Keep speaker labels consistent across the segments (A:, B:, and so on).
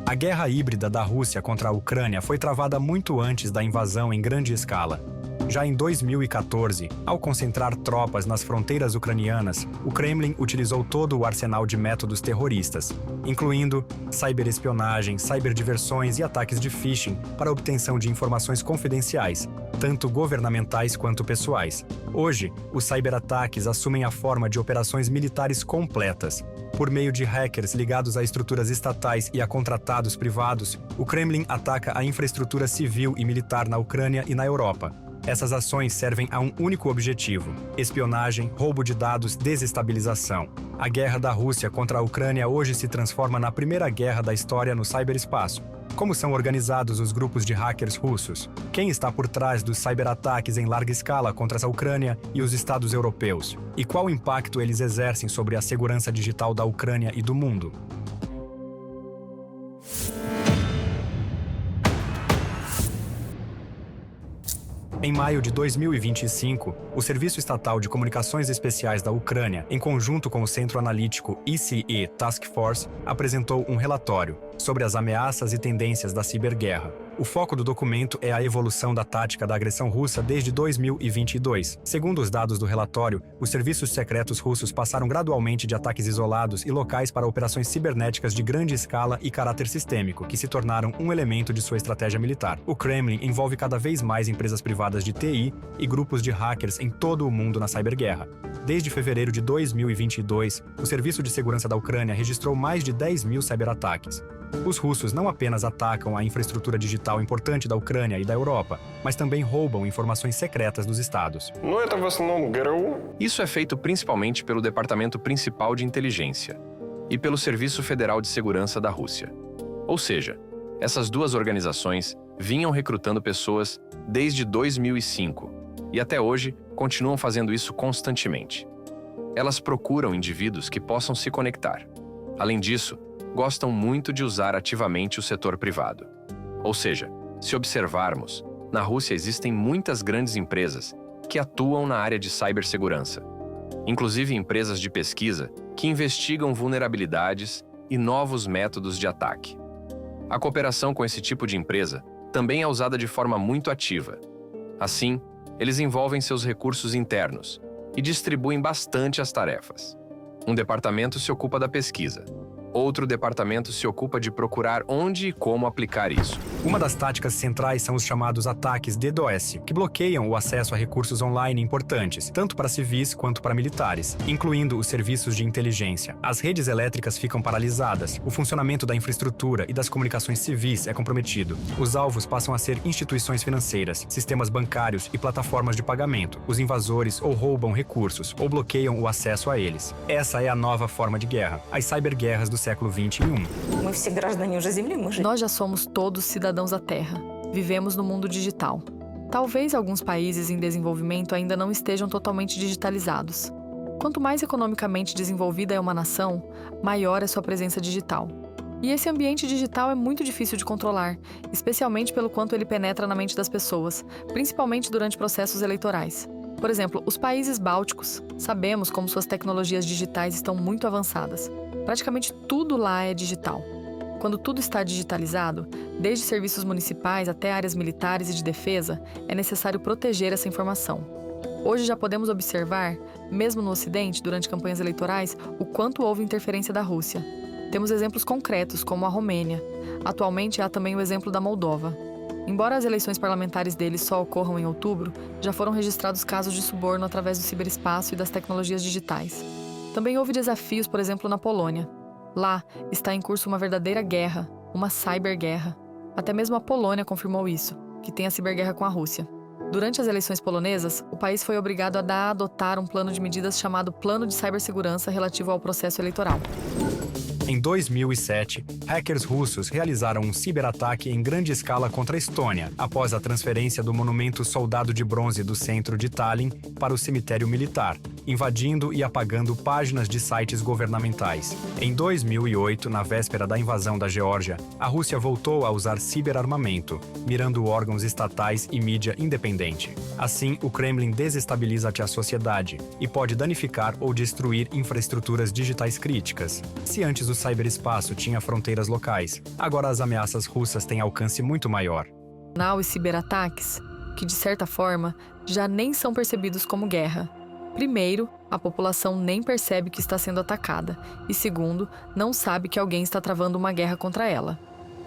A: A guerra híbrida da Rússia contra a Ucrânia foi travada muito antes da invasão em grande escala. Já em 2014, ao concentrar tropas nas fronteiras ucranianas, o Kremlin utilizou todo o arsenal de métodos terroristas, incluindo ciberespionagem, ciberdiversões e ataques de phishing para a obtenção de informações confidenciais, tanto governamentais quanto pessoais. Hoje, os ciberataques assumem a forma de operações militares completas. Por meio de hackers ligados a estruturas estatais e a contratados privados, o Kremlin ataca a infraestrutura civil e militar na Ucrânia e na Europa. Essas ações servem a um único objetivo: espionagem, roubo de dados, desestabilização. A guerra da Rússia contra a Ucrânia hoje se transforma na primeira guerra da história no ciberespaço. Como são organizados os grupos de hackers russos? Quem está por trás dos ciberataques em larga escala contra a Ucrânia e os estados europeus? E qual impacto eles exercem sobre a segurança digital da Ucrânia e do mundo? Em maio de 2025, o Serviço Estatal de Comunicações Especiais da Ucrânia, em conjunto com o Centro Analítico ICE Task Force, apresentou um relatório sobre as ameaças e tendências da ciberguerra. O foco do documento é a evolução da tática da agressão russa desde 2022. Segundo os dados do relatório, os serviços secretos russos passaram gradualmente de ataques isolados e locais para operações cibernéticas de grande escala e caráter sistêmico, que se tornaram um elemento de sua estratégia militar. O Kremlin envolve cada vez mais empresas privadas de TI e grupos de hackers em todo o mundo na ciberguerra. Desde fevereiro de 2022, o Serviço de Segurança da Ucrânia registrou mais de 10 mil ciberataques. Os russos não apenas atacam a infraestrutura digital importante da Ucrânia e da Europa, mas também roubam informações secretas dos estados.
B: Isso é feito principalmente pelo Departamento Principal de Inteligência e pelo Serviço Federal de Segurança da Rússia. Ou seja, essas duas organizações vinham recrutando pessoas desde 2005 e até hoje continuam fazendo isso constantemente. Elas procuram indivíduos que possam se conectar. Além disso, gostam muito de usar ativamente o setor privado. Ou seja, se observarmos, na Rússia existem muitas grandes empresas que atuam na área de cibersegurança, inclusive empresas de pesquisa que investigam vulnerabilidades e novos métodos de ataque. A cooperação com esse tipo de empresa também é usada de forma muito ativa. Assim, eles envolvem seus recursos internos e distribuem bastante as tarefas. Um departamento se ocupa da pesquisa. Outro departamento se ocupa de procurar onde e como aplicar isso.
A: Uma das táticas centrais são os chamados ataques DDoS, que bloqueiam o acesso a recursos online importantes, tanto para civis quanto para militares, incluindo os serviços de inteligência. As redes elétricas ficam paralisadas, o funcionamento da infraestrutura e das comunicações civis é comprometido. Os alvos passam a ser instituições financeiras, sistemas bancários e plataformas de pagamento. Os invasores ou roubam recursos ou bloqueiam o acesso a eles. Essa é a nova forma de guerra, as cyberguerras do século XXI.
C: Nós já somos todos cidadãos da Terra. Vivemos no mundo digital. Talvez alguns países em desenvolvimento ainda não estejam totalmente digitalizados. Quanto mais economicamente desenvolvida é uma nação, maior é sua presença digital. E esse ambiente digital é muito difícil de controlar, especialmente pelo quanto ele penetra na mente das pessoas, principalmente durante processos eleitorais. Por exemplo, os países bálticos. Sabemos como suas tecnologias digitais estão muito avançadas. Praticamente tudo lá é digital. Quando tudo está digitalizado, desde serviços municipais até áreas militares e de defesa, é necessário proteger essa informação. Hoje já podemos observar, mesmo no Ocidente, durante campanhas eleitorais, o quanto houve interferência da Rússia. Temos exemplos concretos, como a Romênia. Atualmente há também o exemplo da Moldova. Embora as eleições parlamentares deles só ocorram em outubro, já foram registrados casos de suborno através do ciberespaço e das tecnologias digitais. Também houve desafios, por exemplo, na Polônia. Lá está em curso uma verdadeira guerra, uma cyberguerra. Até mesmo a Polônia confirmou isso, que tem a ciberguerra com a Rússia. Durante as eleições polonesas, o país foi obrigado a adotar um plano de medidas chamado Plano de Cibersegurança relativo ao processo eleitoral.
A: Em 2007, hackers russos realizaram um ciberataque em grande escala contra a Estônia, após a transferência do monumento Soldado de Bronze do centro de Tallinn para o cemitério militar. invadindo e apagando páginas de sites governamentais. Em 2008, na véspera da invasão da Geórgia, a Rússia voltou a usar ciberarmamento, mirando órgãos estatais e mídia independente. Assim, o Kremlin desestabiliza a sociedade e pode danificar ou destruir infraestruturas digitais críticas. Se antes o ciberespaço tinha fronteiras locais, agora as ameaças russas têm alcance muito maior.
C: E ciberataques, que de certa forma já nem são percebidos como guerra. Primeiro, a população nem percebe que está sendo atacada, e segundo, não sabe que alguém está travando uma guerra contra ela.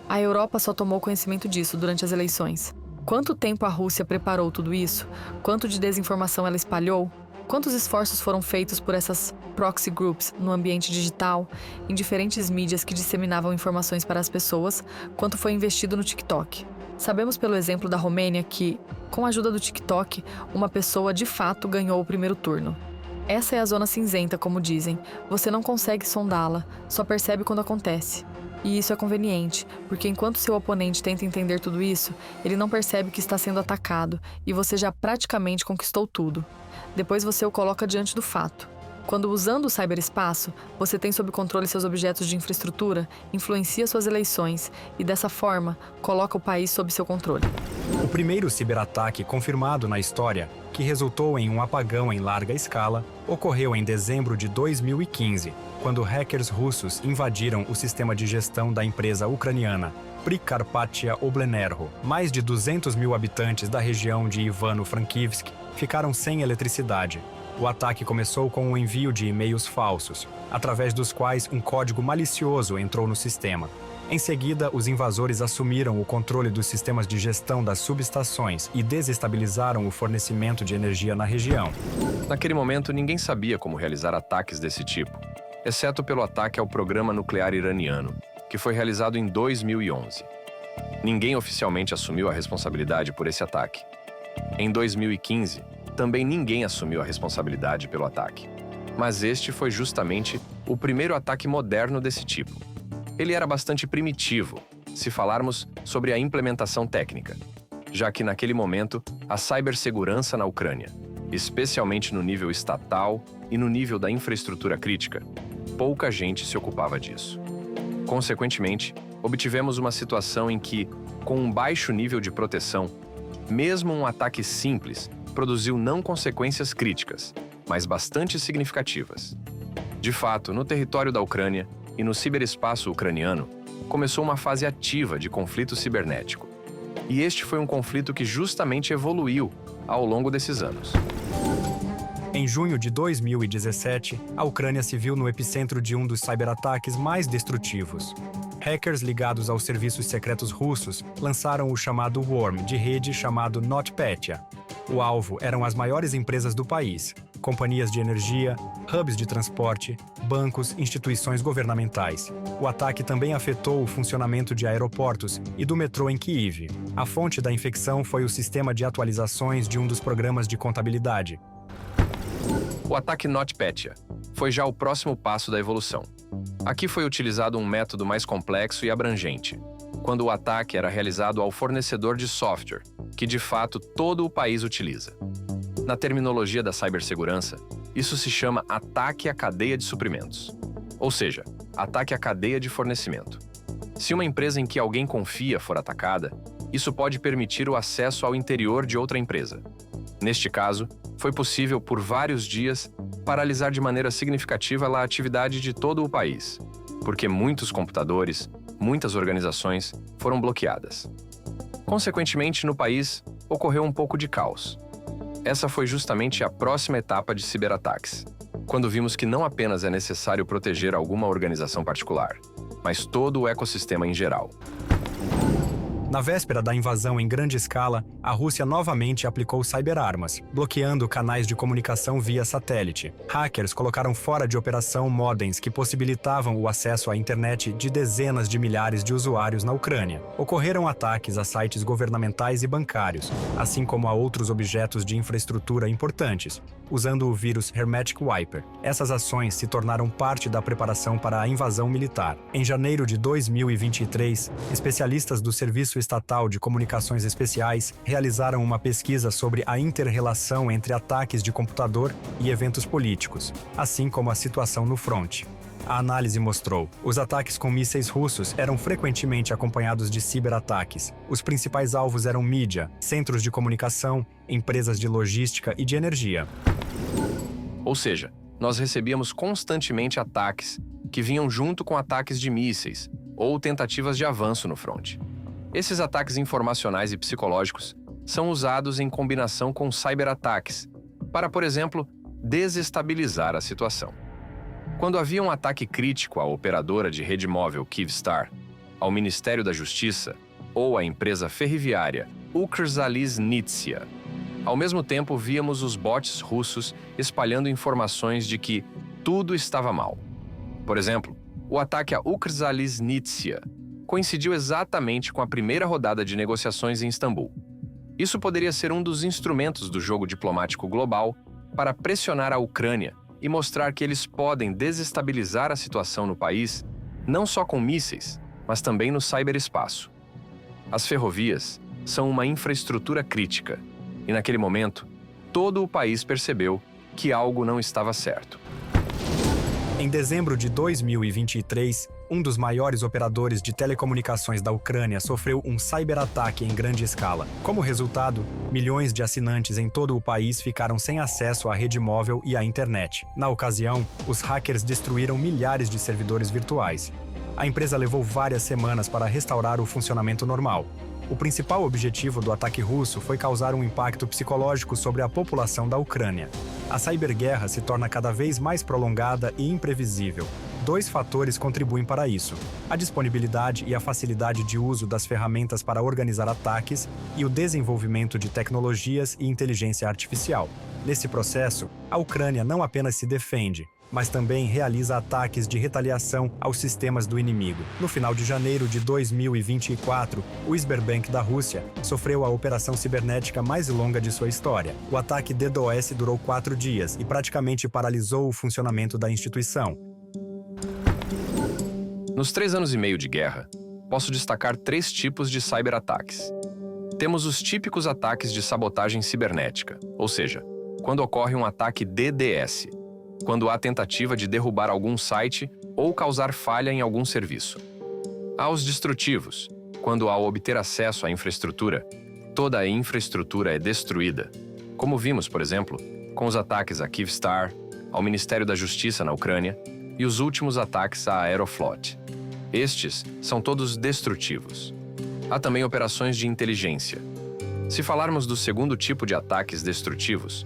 C: A Europa só tomou conhecimento disso durante as eleições. Quanto tempo a Rússia preparou tudo isso? Quanto de desinformação ela espalhou? Quantos esforços foram feitos por essas proxy groups no ambiente digital, em diferentes mídias que disseminavam informações para as pessoas? Quanto foi investido no TikTok? Sabemos pelo exemplo da Romênia que, com a ajuda do TikTok, uma pessoa de fato ganhou o primeiro turno. Essa é a zona cinzenta, como dizem. Você não consegue sondá-la, só percebe quando acontece. E isso é conveniente, porque enquanto seu oponente tenta entender tudo isso, ele não percebe que está sendo atacado e você já praticamente conquistou tudo. Depois você o coloca diante do fato. Quando usando o ciberespaço, você tem sob controle seus objetos de infraestrutura, influencia suas eleições e, dessa forma, coloca o país sob seu controle.
A: O primeiro ciberataque confirmado na história, que resultou em um apagão em larga escala, ocorreu em dezembro de 2015, quando hackers russos invadiram o sistema de gestão da empresa ucraniana Prikarpatia Oblenergo. Mais de 200 mil habitantes da região de Ivano-Frankivsk ficaram sem eletricidade. O ataque começou com o envio de e-mails falsos, através dos quais um código malicioso entrou no sistema. Em seguida, os invasores assumiram o controle dos sistemas de gestão das subestações e desestabilizaram o fornecimento de energia na região.
B: Naquele momento, ninguém sabia como realizar ataques desse tipo, exceto pelo ataque ao programa nuclear iraniano, que foi realizado em 2011. Ninguém oficialmente assumiu a responsabilidade por esse ataque. Em 2015, também ninguém assumiu a responsabilidade pelo ataque. Mas este foi justamente o primeiro ataque moderno desse tipo. Ele era bastante primitivo, se falarmos sobre a implementação técnica, já que naquele momento a cibersegurança na Ucrânia, especialmente no nível estatal e no nível da infraestrutura crítica, pouca gente se ocupava disso. Consequentemente, obtivemos uma situação em que, com um baixo nível de proteção, mesmo um ataque simples produziu não consequências críticas, mas bastante significativas. De fato, no território da Ucrânia e no ciberespaço ucraniano, começou uma fase ativa de conflito cibernético. E este foi um conflito que justamente evoluiu ao longo desses anos.
A: Em junho de 2017, a Ucrânia se viu no epicentro de um dos ciberataques mais destrutivos. Hackers ligados aos serviços secretos russos lançaram o chamado worm de rede chamado NotPetya. O alvo eram as maiores empresas do país, companhias de energia, hubs de transporte, bancos, instituições governamentais. O ataque também afetou o funcionamento de aeroportos e do metrô em Kyiv. A fonte da infecção foi o sistema de atualizações de um dos programas de contabilidade.
B: O ataque NotPetya foi já o próximo passo da evolução. Aqui foi utilizado um método mais complexo e abrangente, quando o ataque era realizado ao fornecedor de software, que de fato todo o país utiliza. Na terminologia da cibersegurança, isso se chama ataque à cadeia de suprimentos, ou seja, ataque à cadeia de fornecimento. Se uma empresa em que alguém confia for atacada, isso pode permitir o acesso ao interior de outra empresa. Neste caso, foi possível por vários dias paralisar de maneira significativa a atividade de todo o país, porque muitos computadores, muitas organizações foram bloqueadas. Consequentemente, no país, ocorreu um pouco de caos. Essa foi justamente a próxima etapa de ciberataques, quando vimos que não apenas é necessário proteger alguma organização particular, mas todo o ecossistema em geral.
A: Na véspera da invasão em grande escala, a Rússia novamente aplicou cyberarmas, bloqueando canais de comunicação via satélite. Hackers colocaram fora de operação modems que possibilitavam o acesso à internet de dezenas de milhares de usuários na Ucrânia. Ocorreram ataques a sites governamentais e bancários, assim como a outros objetos de infraestrutura importantes, usando o vírus Hermetic Wiper. Essas ações se tornaram parte da preparação para a invasão militar. Em janeiro de 2023, especialistas do Serviço Estatal de Comunicações Especiais realizaram uma pesquisa sobre a inter-relação entre ataques de computador e eventos políticos, assim como a situação no fronte. A análise mostrou: os ataques com mísseis russos eram frequentemente acompanhados de ciberataques. Os principais alvos eram mídia, centros de comunicação, empresas de logística e de energia.
B: Ou seja, nós recebíamos constantemente ataques que vinham junto com ataques de mísseis ou tentativas de avanço no fronte. Esses ataques informacionais e psicológicos são usados em combinação com cyberataques para, por exemplo, desestabilizar a situação. Quando havia um ataque crítico à operadora de rede móvel Kyivstar, ao Ministério da Justiça ou à empresa ferroviária Ukrzaliznytsia, ao mesmo tempo víamos os bots russos espalhando informações de que tudo estava mal. Por exemplo, o ataque a Ukrzaliznytsia coincidiu exatamente com a primeira rodada de negociações em Istambul. Isso poderia ser um dos instrumentos do jogo diplomático global para pressionar a Ucrânia e mostrar que eles podem desestabilizar a situação no país, não só com mísseis, mas também no ciberespaço. As ferrovias são uma infraestrutura crítica, e naquele momento, todo o país percebeu que algo não estava certo.
A: Em dezembro de 2023, um dos maiores operadores de telecomunicações da Ucrânia sofreu um cyberataque em grande escala. Como resultado, milhões de assinantes em todo o país ficaram sem acesso à rede móvel e à internet. Na ocasião, os hackers destruíram milhares de servidores virtuais. A empresa levou várias semanas para restaurar o funcionamento normal. O principal objetivo do ataque russo foi causar um impacto psicológico sobre a população da Ucrânia. A ciberguerra se torna cada vez mais prolongada e imprevisível. Dois fatores contribuem para isso: a disponibilidade e a facilidade de uso das ferramentas para organizar ataques e o desenvolvimento de tecnologias e inteligência artificial. Nesse processo, a Ucrânia não apenas se defende, mas também realiza ataques de retaliação aos sistemas do inimigo. No final de janeiro de 2024, o Sberbank da Rússia sofreu a operação cibernética mais longa de sua história. O ataque DDoS durou 4 dias e praticamente paralisou o funcionamento da instituição.
B: Nos 3 anos e meio de guerra, posso destacar 3 tipos de cyberataques. Temos os típicos ataques de sabotagem cibernética, ou seja, quando ocorre um ataque DDoS, quando há tentativa de derrubar algum site ou causar falha em algum serviço. Há os destrutivos, quando ao obter acesso à infraestrutura, toda a infraestrutura é destruída, como vimos, por exemplo, com os ataques a Kyivstar, ao Ministério da Justiça na Ucrânia e os últimos ataques à Aeroflot. Estes são todos destrutivos. Há também operações de inteligência. Se falarmos do segundo tipo de ataques destrutivos,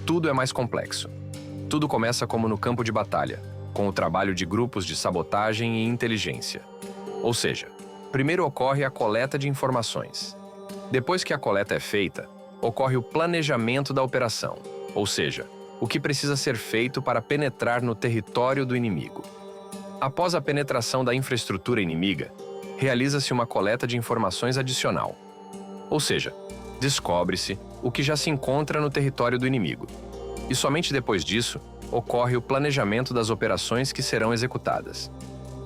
B: tudo é mais complexo. Tudo começa como no campo de batalha, com o trabalho de grupos de sabotagem e inteligência. Ou seja, primeiro ocorre a coleta de informações. Depois que a coleta é feita, ocorre o planejamento da operação, ou seja, o que precisa ser feito para penetrar no território do inimigo. Após a penetração da infraestrutura inimiga, realiza-se uma coleta de informações adicional. Ou seja, descobre-se o que já se encontra no território do inimigo. E somente depois disso, ocorre o planejamento das operações que serão executadas.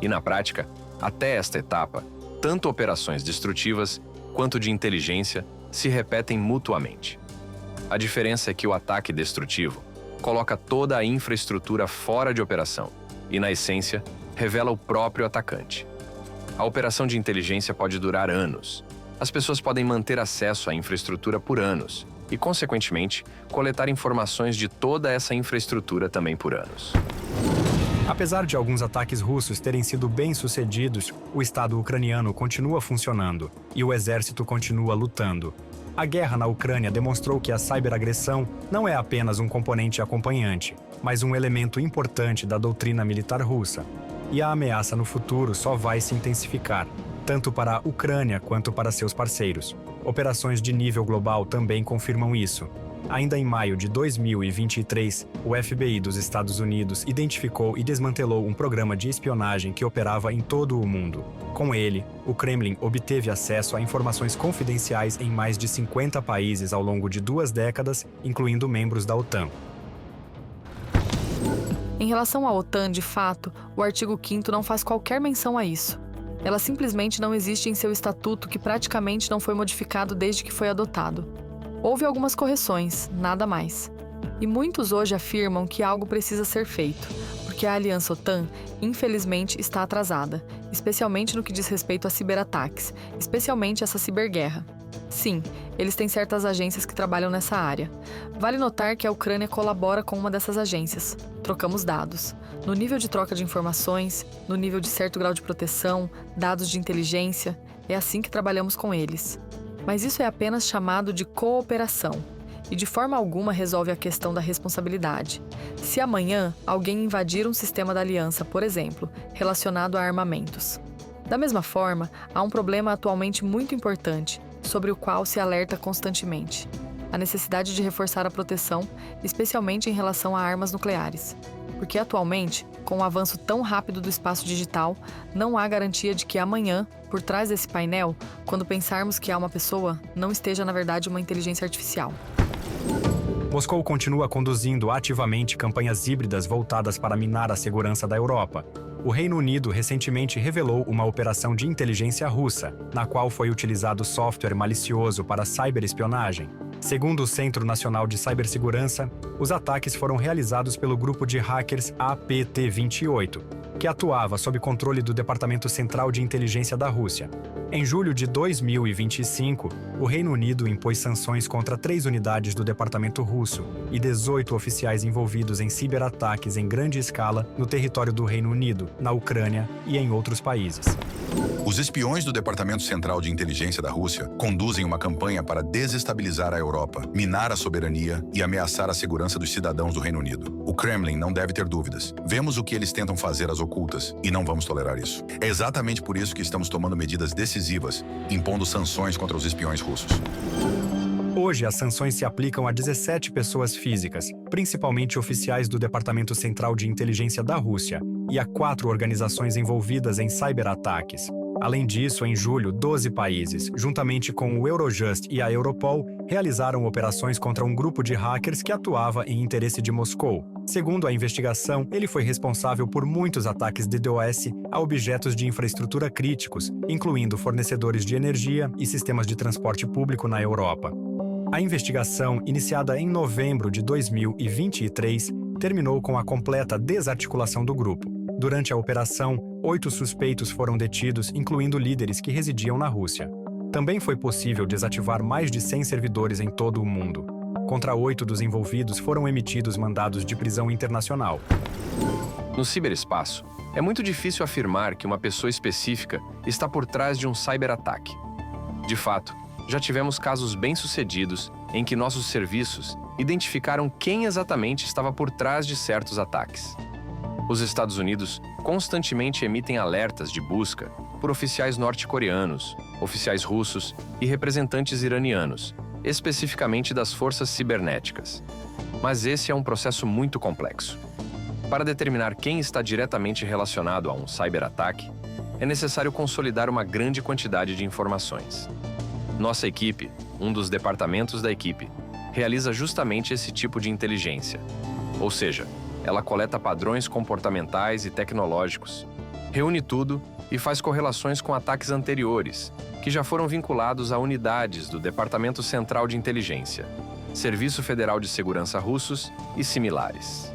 B: E na prática, até esta etapa, tanto operações destrutivas quanto de inteligência se repetem mutuamente. A diferença é que o ataque destrutivo coloca toda a infraestrutura fora de operação e, na essência, revela o próprio atacante. A operação de inteligência pode durar anos. As pessoas podem manter acesso à infraestrutura por anos e, consequentemente, coletar informações de toda essa infraestrutura também por anos.
A: Apesar de alguns ataques russos terem sido bem-sucedidos, o Estado ucraniano continua funcionando e o exército continua lutando. A guerra na Ucrânia demonstrou que a cyberagressão não é apenas um componente acompanhante, mas um elemento importante da doutrina militar russa. E a ameaça no futuro só vai se intensificar, tanto para a Ucrânia quanto para seus parceiros. Operações de nível global também confirmam isso. Ainda em maio de 2023, o FBI dos Estados Unidos identificou e desmantelou um programa de espionagem que operava em todo o mundo. Com ele, o Kremlin obteve acesso a informações confidenciais em mais de 50 países ao longo de 2 décadas, incluindo membros da OTAN.
C: Em relação à OTAN, de fato, o artigo 5º não faz qualquer menção a isso. Ela simplesmente não existe em seu estatuto, que praticamente não foi modificado desde que foi adotado. Houve algumas correções, nada mais. E muitos hoje afirmam que algo precisa ser feito, porque a Aliança OTAN, infelizmente, está atrasada, especialmente no que diz respeito a ciberataques, especialmente essa ciberguerra. Sim, eles têm certas agências que trabalham nessa área. Vale notar que a Ucrânia colabora com uma dessas agências. Trocamos dados. No nível de troca de informações, no nível de certo grau de proteção, dados de inteligência, é assim que trabalhamos com eles. Mas isso é apenas chamado de cooperação. E de forma alguma resolve a questão da responsabilidade. Se amanhã alguém invadir um sistema da aliança, por exemplo, relacionado a armamentos. Da mesma forma, há um problema atualmente muito importante, sobre o qual se alerta constantemente: a necessidade de reforçar a proteção, especialmente em relação a armas nucleares. Porque atualmente, com o avanço tão rápido do espaço digital, não há garantia de que amanhã, por trás desse painel, quando pensarmos que há uma pessoa, não esteja na verdade uma inteligência artificial.
A: Moscou continua conduzindo ativamente campanhas híbridas voltadas para minar a segurança da Europa. O Reino Unido recentemente revelou uma operação de inteligência russa, na qual foi utilizado software malicioso para ciberespionagem. Segundo o Centro Nacional de Cibersegurança, os ataques foram realizados pelo grupo de hackers APT28, que atuava sob controle do Departamento Central de Inteligência da Rússia. Em julho de 2025, o Reino Unido impôs sanções contra 3 unidades do Departamento Russo e 18 oficiais envolvidos em ciberataques em grande escala no território do Reino Unido, na Ucrânia e em outros países.
D: Os espiões do Departamento Central de Inteligência da Rússia conduzem uma campanha para desestabilizar a Europa, minar a soberania e ameaçar a segurança dos cidadãos do Reino Unido. O Kremlin não deve ter dúvidas. Vemos o que eles tentam fazer às ocultas e não vamos tolerar isso. É exatamente por isso que estamos tomando medidas decisivas, impondo sanções contra os espiões russos.
A: Hoje, as sanções se aplicam a 17 pessoas físicas, principalmente oficiais do Departamento Central de Inteligência da Rússia, e a 4 organizações envolvidas em ciberataques. Além disso, em julho, 12 países, juntamente com o Eurojust e a Europol, realizaram operações contra um grupo de hackers que atuava em interesse de Moscou. Segundo a investigação, ele foi responsável por muitos ataques de DDoS a objetos de infraestrutura críticos, incluindo fornecedores de energia e sistemas de transporte público na Europa. A investigação, iniciada em novembro de 2023, terminou com a completa desarticulação do grupo. Durante a operação, 8 suspeitos foram detidos, incluindo líderes que residiam na Rússia. Também foi possível desativar mais de 100 servidores em todo o mundo. Contra 8 dos envolvidos foram emitidos mandados de prisão internacional.
B: No ciberespaço, é muito difícil afirmar que uma pessoa específica está por trás de um cyberataque. De fato, já tivemos casos bem-sucedidos em que nossos serviços identificaram quem exatamente estava por trás de certos ataques. Os Estados Unidos constantemente emitem alertas de busca por oficiais norte-coreanos, oficiais russos e representantes iranianos, especificamente das forças cibernéticas. Mas esse é um processo muito complexo. Para determinar quem está diretamente relacionado a um cyberataque, é necessário consolidar uma grande quantidade de informações. Nossa equipe, um dos departamentos da equipe, realiza justamente esse tipo de inteligência. Ou seja, ela coleta padrões comportamentais e tecnológicos, reúne tudo e faz correlações com ataques anteriores, que já foram vinculados a unidades do Departamento Central de Inteligência, Serviço Federal de Segurança russos e similares.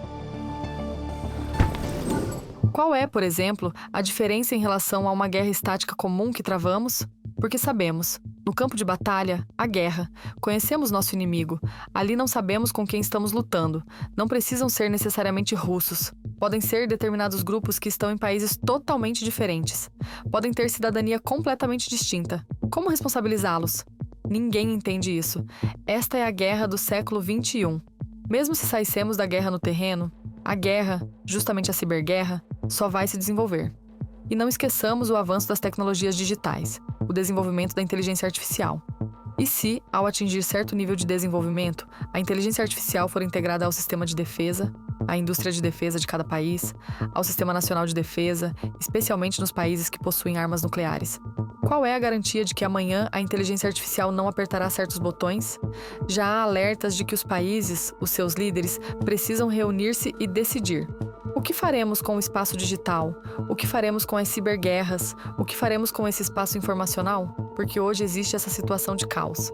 C: Qual é, por exemplo, a diferença em relação a uma guerra estática comum que travamos? Porque sabemos, no campo de batalha, há guerra. Conhecemos nosso inimigo. Ali não sabemos com quem estamos lutando. Não precisam ser necessariamente russos. Podem ser determinados grupos que estão em países totalmente diferentes. Podem ter cidadania completamente distinta. Como responsabilizá-los? Ninguém entende isso. Esta é a guerra do século XXI. Mesmo se saíssemos da guerra no terreno, a guerra, justamente a ciberguerra, só vai se desenvolver. E não esqueçamos o avanço das tecnologias digitais, o desenvolvimento da inteligência artificial. E se, ao atingir certo nível de desenvolvimento, a inteligência artificial for integrada ao sistema de defesa, à indústria de defesa de cada país, ao Sistema Nacional de Defesa, especialmente nos países que possuem armas nucleares? Qual é a garantia de que amanhã a inteligência artificial não apertará certos botões? Já há alertas de que os países, os seus líderes, precisam reunir-se e decidir. O que faremos com o espaço digital? O que faremos com as ciberguerras? O que faremos com esse espaço informacional? Porque hoje existe essa situação de caos.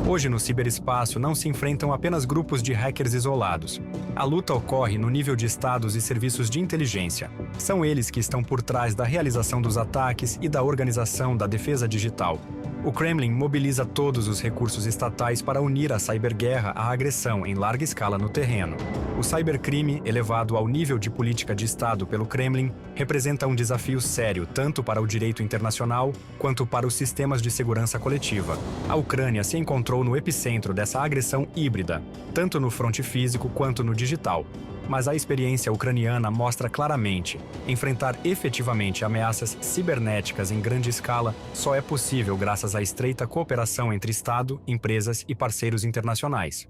A: Hoje, no ciberespaço, não se enfrentam apenas grupos de hackers isolados. A luta ocorre no nível de estados e serviços de inteligência. São eles que estão por trás da realização dos ataques e da organização da defesa digital. O Kremlin mobiliza todos os recursos estatais para unir a ciberguerra à agressão em larga escala no terreno. O cibercrime, elevado ao nível de política de Estado pelo Kremlin, representa um desafio sério tanto para o direito internacional quanto para os sistemas de segurança coletiva. A Ucrânia se encontrou no epicentro dessa agressão híbrida, tanto no fronte físico quanto no digital. Mas a experiência ucraniana mostra claramente: enfrentar efetivamente ameaças cibernéticas em grande escala só é possível graças à estreita cooperação entre Estado, empresas e parceiros internacionais.